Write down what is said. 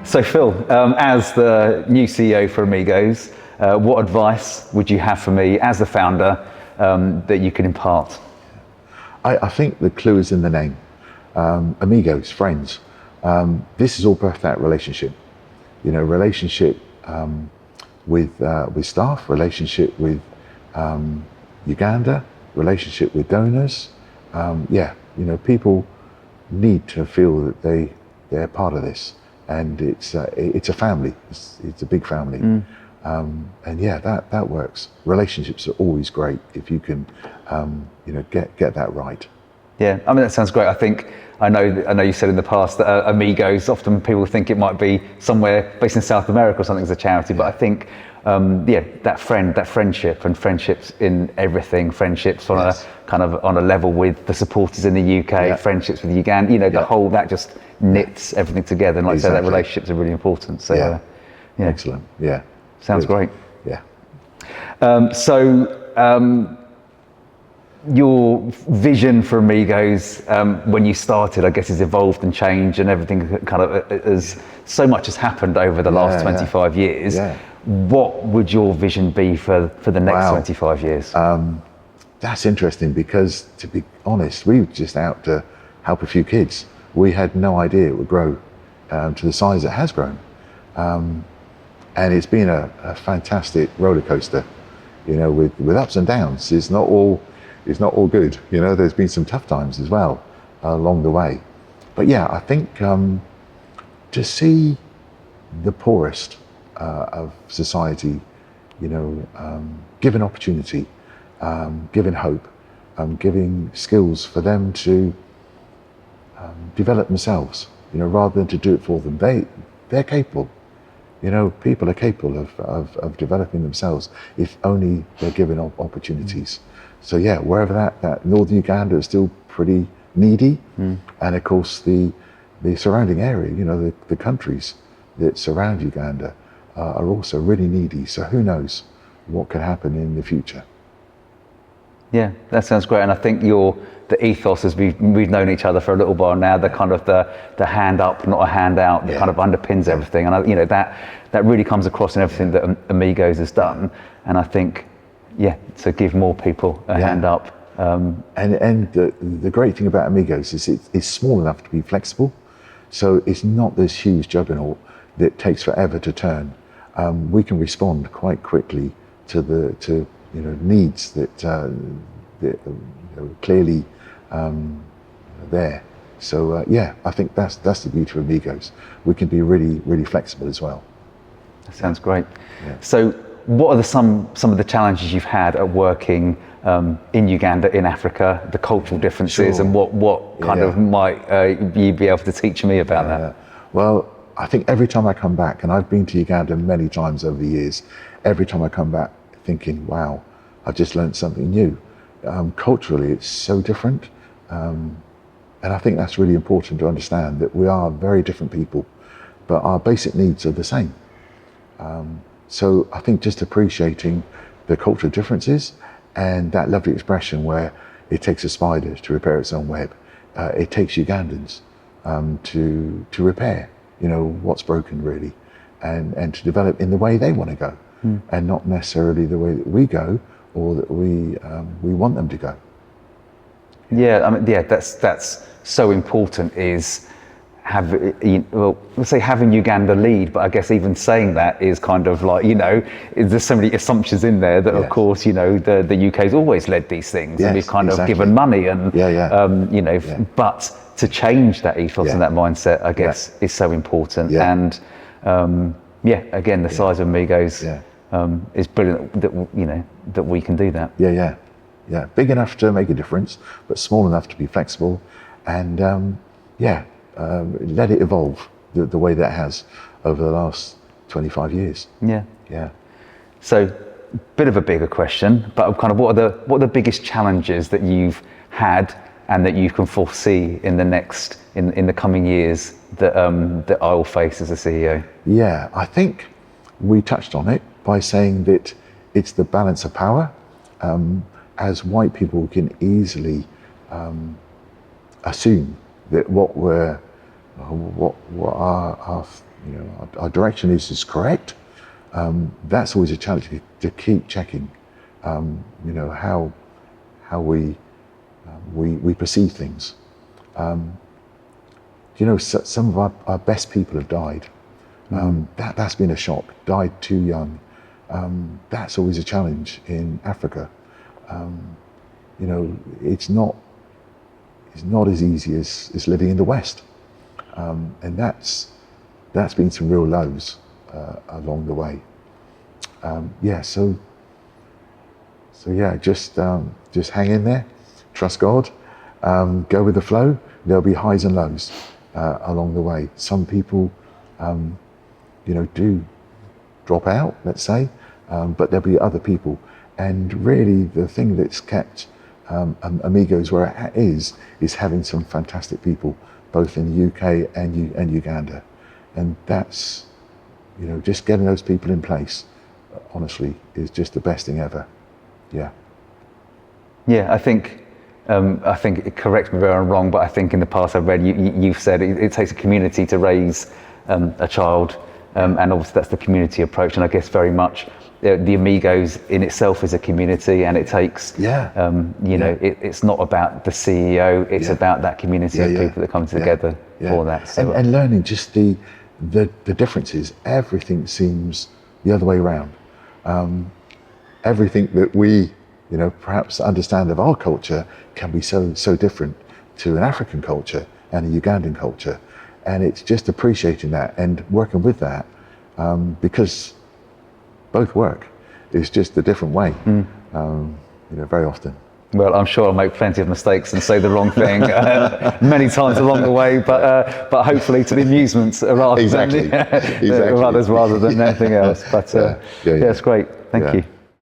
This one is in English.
So Phil, as the new CEO for Amigos, what advice would you have for me as the founder that you can impart? I think the clue is in the name. Amigos, friends. This is all birthed out relationship. You know, relationship with staff, relationship with Uganda, relationship with donors. People need to feel that they're part of this, and it's a family. It's a big family, that works. Relationships are always great if you can, get that right. Yeah, I mean that sounds great. I know you said in the past that Amigos, often people think it might be somewhere based in South America or something as a charity, but I think that friendship and friendships in everything, friendships on a kind of on a level with the supporters in the UK, friendships with Uganda, the whole that just knits everything together. And like I said, that relationships are really important. So excellent. Yeah, sounds great. Yeah. Your vision for Amigos when you started, I guess, has evolved and changed, and everything kind of as so much has happened over the last 25 years. Yeah. What would your vision be for the next 25 years? That's interesting because, to be honest, we were just out to help a few kids. We had no idea it would grow to the size it has grown, and it's been a fantastic roller coaster. With ups and downs. It's not all good. There's been some tough times as well along the way. But I think to see the poorest of society, given opportunity, given hope, giving skills for them to develop themselves, rather than to do it for them. They're capable. People are capable of developing themselves if only they're given opportunities. So wherever that northern Uganda is still pretty needy, and of course the surrounding area, the countries that surround Uganda are also really needy. So who knows what could happen in the future? Yeah, that sounds great. And I think the ethos, as we've known each other for a little while now, the kind of the hand up, not a hand out, that kind of underpins everything. And that really comes across in everything that Amigos has done. And I think, to give more people a hand up. And the great thing about Amigos is it's small enough to be flexible. So it's not this huge juggernaut that takes forever to turn. We can respond quite quickly to needs that clearly there. So I think that's the beauty of Amigos. We can be really, really flexible as well. That sounds great. Yeah. So what are some of the challenges you've had at working in Uganda, in Africa, the cultural differences, and what kind of might you be able to teach me about that? Well, I think every time I come back, and I've been to Uganda many times over the years, every time I come back thinking, wow, I've just learned something new. Culturally, it's so different. And I think that's really important to understand, that we are very different people, but our basic needs are the same. So I think just appreciating the cultural differences, and that lovely expression where it takes a spider to repair its own web. It takes Ugandans to repair, what's broken really, and to develop in the way they want to go, and not necessarily the way that we go or that we want them to go. That's so important, is having Uganda lead, but I guess even saying that is kind of like, there's so many assumptions in there that of course, the UK's always led these things, and we've kind of given money and, but to change that ethos and that mindset, I guess, is so important. And again, the size of Amigos is brilliant that we can do that. Yeah, big enough to make a difference, but small enough to be flexible, and let it evolve the way that has over the last 25 years. Yeah. So, bit of a bigger question, but kind of what are the biggest challenges that you've had and that you can foresee in the coming years that I'll face as a CEO? Yeah, I think we touched on it by saying that it's the balance of power. As white people can easily assume that what our our direction is correct. That's always a challenge to keep checking, how we perceive things. Some of our best people have died. That's been a shock. Died too young. That's always a challenge in Africa. It's not as easy as living in the West, and that's been some real lows along the way. Just hang in there, trust God, go with the flow. There'll be highs and lows along the way. Some people, do drop out, let's say, but there'll be other people. And really, the thing that's kept Amigos where it is having some fantastic people, both in the UK and Uganda. And that's, just getting those people in place, honestly, is just the best thing ever. Yeah. Yeah, I think, correct me if I'm wrong, but I think in the past I've read you've said it takes a community to raise a child, and obviously that's the community approach. And I guess very much the Amigos in itself is a community, and it takes, it's not about the CEO, it's about that community of people that come together for that. So, and learning just the differences. Everything seems the other way around. Everything that we, perhaps understand of our culture can be so different to an African culture and a Ugandan culture. And it's just appreciating that and working with that, because both work. It's just a different way, very often. Well, I'm sure I'll make plenty of mistakes and say the wrong thing many times along the way, but hopefully to the amusement rather than others rather than anything else. But it's great. Thank you.